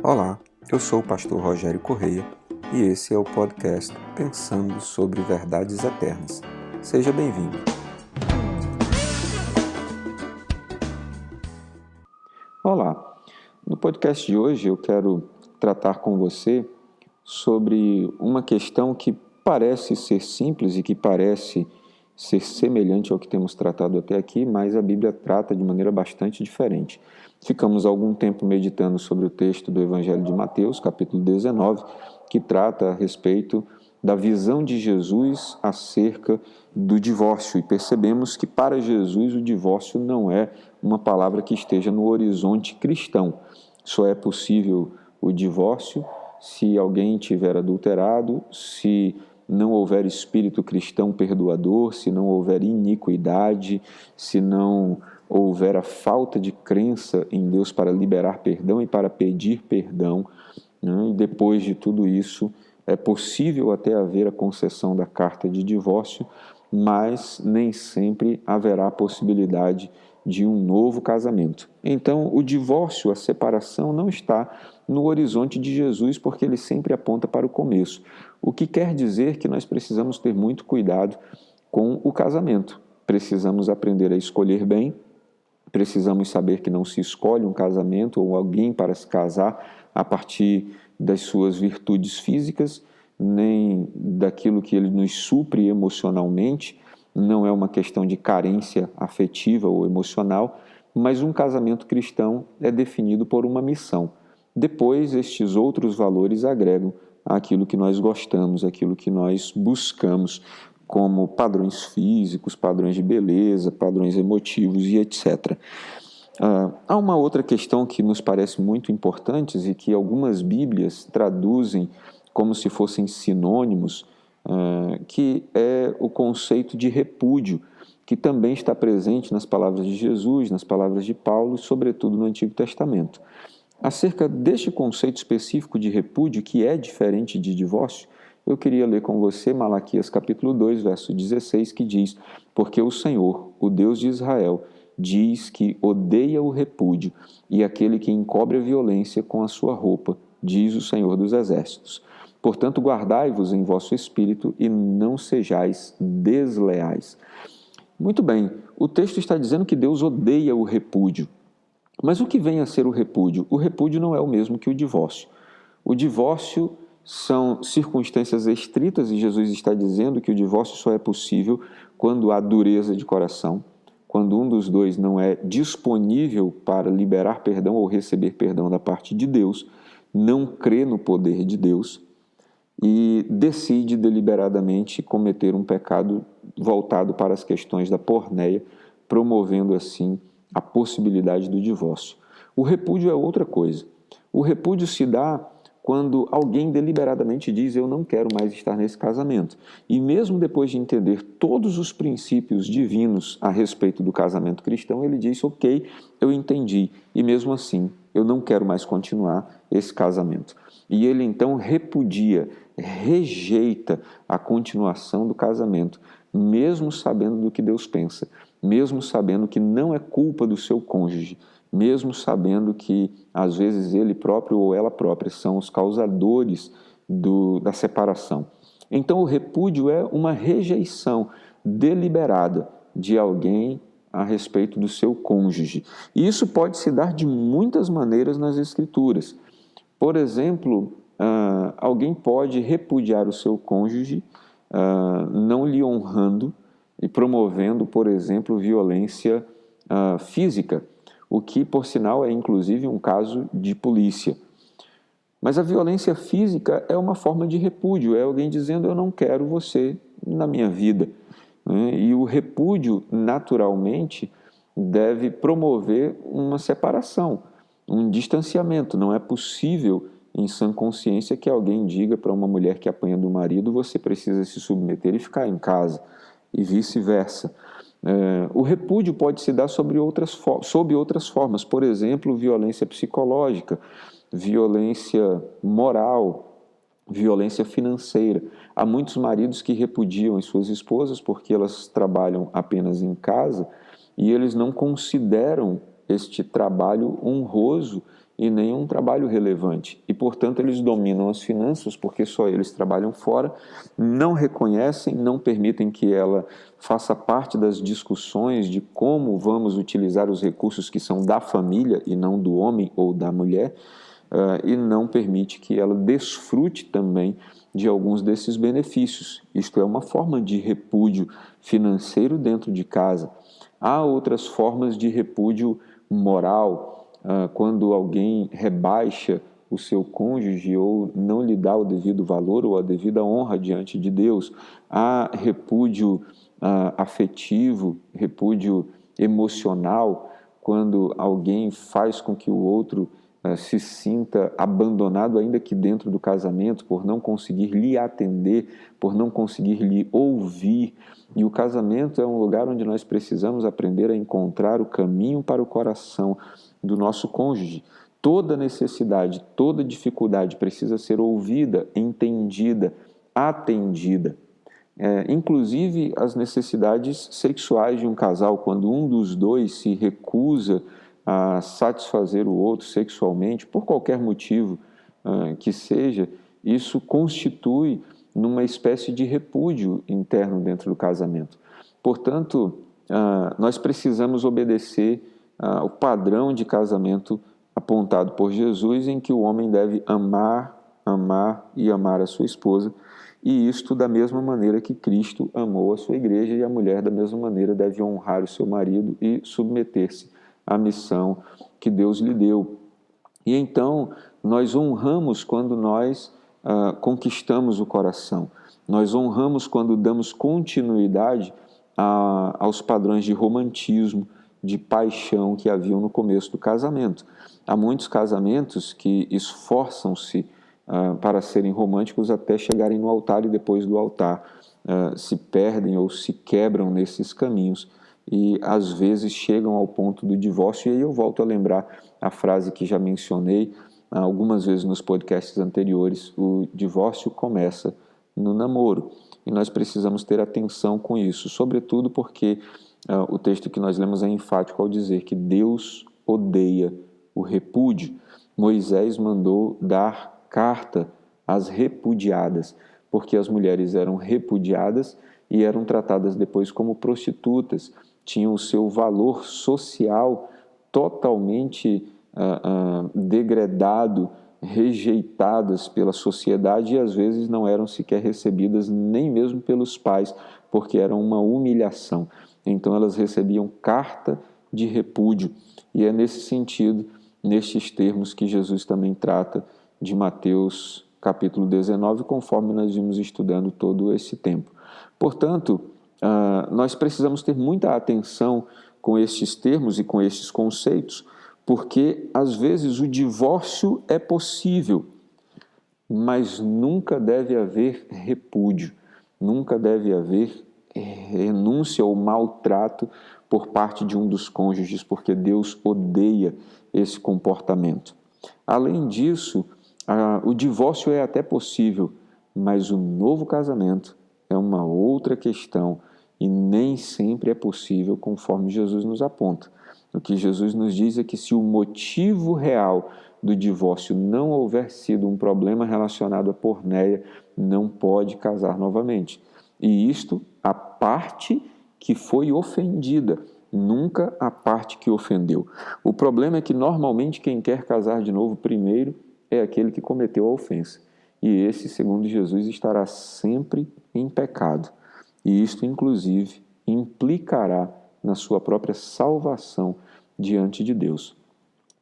Olá, eu sou o pastor Rogério Correia e esse é o podcast Pensando sobre Verdades Eternas. Seja bem-vindo. Olá, no podcast de hoje eu quero tratar com você sobre uma questão que parece ser simples e que parece ser semelhante ao que temos tratado até aqui, mas a Bíblia trata de maneira bastante diferente. Ficamos algum tempo meditando sobre o texto do Evangelho de Mateus, capítulo 19, que trata a respeito da visão de Jesus acerca do divórcio. E percebemos que para Jesus o divórcio não é uma palavra que esteja no horizonte cristão. Só é possível o divórcio se alguém tiver adulterado, se não houver espírito cristão perdoador, se não houver iniquidade, se não houver a falta de crença em Deus para liberar perdão e para pedir perdão, né? E depois de tudo isso, é possível até haver a concessão da carta de divórcio, mas nem sempre haverá a possibilidade de um novo casamento. Então, o divórcio, a separação, não está no horizonte de Jesus, porque ele sempre aponta para o começo. O que quer dizer que nós precisamos ter muito cuidado com o casamento. Precisamos aprender a escolher bem, precisamos saber que não se escolhe um casamento ou alguém para se casar a partir das suas virtudes físicas, nem daquilo que ele nos supre emocionalmente. Não é uma questão de carência afetiva ou emocional, mas um casamento cristão é definido por uma missão. Depois, estes outros valores agregam aquilo que nós gostamos, aquilo que nós buscamos, como padrões físicos, padrões de beleza, padrões emotivos e etc. Há uma outra questão que nos parece muito importante e que algumas Bíblias traduzem como se fossem sinônimos, que é o conceito de repúdio, que também está presente nas palavras de Jesus, nas palavras de Paulo, sobretudo no Antigo Testamento. Acerca deste conceito específico de repúdio, que é diferente de divórcio, eu queria ler com você Malaquias capítulo 2, verso 16, que diz: porque o Senhor, o Deus de Israel, diz que odeia o repúdio e aquele que encobre a violência com a sua roupa, diz o Senhor dos Exércitos. Portanto, guardai-vos em vosso espírito e não sejais desleais. Muito bem, o texto está dizendo que Deus odeia o repúdio. Mas o que vem a ser o repúdio? O repúdio não é o mesmo que o divórcio. O divórcio são circunstâncias estritas e Jesus está dizendo que o divórcio só é possível quando há dureza de coração, quando um dos dois não é disponível para liberar perdão ou receber perdão da parte de Deus, não crê no poder de Deus e decide deliberadamente cometer um pecado voltado para as questões da porneia, promovendo assim a possibilidade do divórcio. O repúdio é outra coisa. O repúdio se dá quando alguém deliberadamente diz: eu não quero mais estar nesse casamento. E mesmo depois de entender todos os princípios divinos a respeito do casamento cristão, ele diz: ok, eu entendi, e mesmo assim eu não quero mais continuar esse casamento. E ele então repudia, rejeita a continuação do casamento, mesmo sabendo do que Deus pensa, mesmo sabendo que não é culpa do seu cônjuge, mesmo sabendo que, às vezes, ele próprio ou ela própria são os causadores da separação. Então, o repúdio é uma rejeição deliberada de alguém a respeito do seu cônjuge. E isso pode se dar de muitas maneiras nas Escrituras. Por exemplo, alguém pode repudiar o seu cônjuge, não lhe honrando e promovendo, por exemplo, violência física, o que, por sinal, é inclusive um caso de polícia. Mas a violência física é uma forma de repúdio, é alguém dizendo: eu não quero você na minha vida. E o repúdio, naturalmente, deve promover uma separação, um distanciamento. Não é possível, em sã consciência, que alguém diga para uma mulher que apanha do marido: você precisa se submeter e ficar em casa, e vice-versa. O repúdio pode se dar sob outras formas, por exemplo, violência psicológica, violência moral, violência financeira. Há muitos maridos que repudiam as suas esposas porque elas trabalham apenas em casa e eles não consideram este trabalho honroso e nenhum trabalho relevante. E, portanto, eles dominam as finanças porque só eles trabalham fora, não reconhecem, não permitem que ela faça parte das discussões de como vamos utilizar os recursos que são da família e não do homem ou da mulher, e não permite que ela desfrute também de alguns desses benefícios. Isto é uma forma de repúdio financeiro dentro de casa. Há outras formas de repúdio moral, quando alguém rebaixa o seu cônjuge ou não lhe dá o devido valor ou a devida honra diante de Deus. Há repúdio afetivo, repúdio emocional, quando alguém faz com que o outro se sinta abandonado, ainda que dentro do casamento, por não conseguir lhe atender, por não conseguir lhe ouvir. E o casamento é um lugar onde nós precisamos aprender a encontrar o caminho para o coração do nosso cônjuge. Toda necessidade, toda dificuldade precisa ser ouvida, entendida, atendida. Inclusive as necessidades sexuais de um casal, quando um dos dois se recusa a satisfazer o outro sexualmente, por qualquer motivo que seja, isso constitui numa espécie de repúdio interno dentro do casamento. Portanto, nós precisamos obedecer ao padrão de casamento apontado por Jesus, em que o homem deve amar e amar a sua esposa, e isto da mesma maneira que Cristo amou a sua igreja, e a mulher da mesma maneira deve honrar o seu marido e submeter-se à missão que Deus lhe deu. E então nós honramos quando nós conquistamos o coração, nós honramos quando damos continuidade aos padrões de romantismo, de paixão que haviam no começo do casamento. Há muitos casamentos que esforçam-se para serem românticos até chegarem no altar, e depois do altar se perdem ou se quebram nesses caminhos e às vezes chegam ao ponto do divórcio. E aí eu volto a lembrar a frase que já mencionei algumas vezes nos podcasts anteriores: o divórcio começa no namoro, e nós precisamos ter atenção com isso, sobretudo porque o texto que nós lemos é enfático ao dizer que Deus odeia o repúdio. Moisés mandou dar carta às repudiadas, porque as mulheres eram repudiadas e eram tratadas depois como prostitutas, tinham o seu valor social totalmente degradado, rejeitadas pela sociedade, e às vezes não eram sequer recebidas nem mesmo pelos pais, porque era uma humilhação. Então elas recebiam carta de repúdio, e é nesse sentido, nestes termos, que Jesus também trata de Mateus capítulo 19, conforme nós vimos estudando todo esse tempo. Portanto, nós precisamos ter muita atenção com estes termos e com estes conceitos, porque às vezes o divórcio é possível, mas nunca deve haver repúdio, nunca deve haver renúncia ou maltrato por parte de um dos cônjuges, porque Deus odeia esse comportamento. Além disso, o divórcio é até possível, mas o novo casamento é uma outra questão e nem sempre é possível conforme Jesus nos aponta. O que Jesus nos diz é que se o motivo real do divórcio não houver sido um problema relacionado à porneia, não pode casar novamente. E isto a parte que foi ofendida, nunca a parte que ofendeu. O problema é que normalmente quem quer casar de novo primeiro é aquele que cometeu a ofensa. E esse, segundo Jesus, estará sempre em pecado. E isto, inclusive, implicará na sua própria salvação diante de Deus.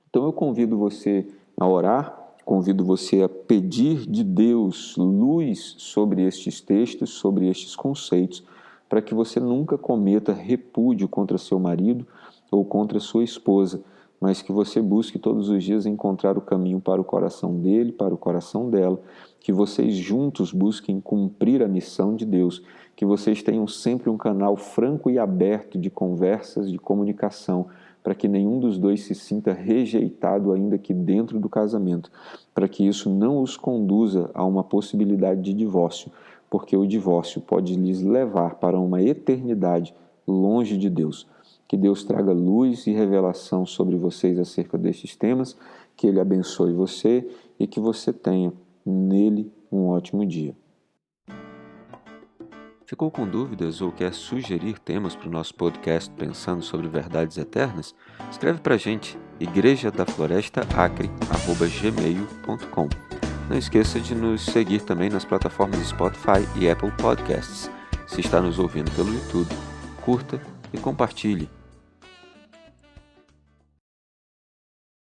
Então eu convido você a orar, convido você a pedir de Deus luz sobre estes textos, sobre estes conceitos, para que você nunca cometa repúdio contra seu marido ou contra sua esposa, mas que você busque todos os dias encontrar o caminho para o coração dele, para o coração dela, que vocês juntos busquem cumprir a missão de Deus, que vocês tenham sempre um canal franco e aberto de conversas, de comunicação, para que nenhum dos dois se sinta rejeitado ainda que dentro do casamento, para que isso não os conduza a uma possibilidade de divórcio, porque o divórcio pode lhes levar para uma eternidade longe de Deus. Que Deus traga luz e revelação sobre vocês acerca destes temas que Ele abençoe você e que você tenha nele um ótimo dia. Ficou com dúvidas ou quer sugerir temas para o nosso podcast Pensando sobre Verdades Eternas? Escreve para a gente, igrejadaflorestaacre@gmail.com. Não esqueça de nos seguir também nas plataformas Spotify e Apple Podcasts. Se está nos ouvindo pelo YouTube, curta e compartilhe.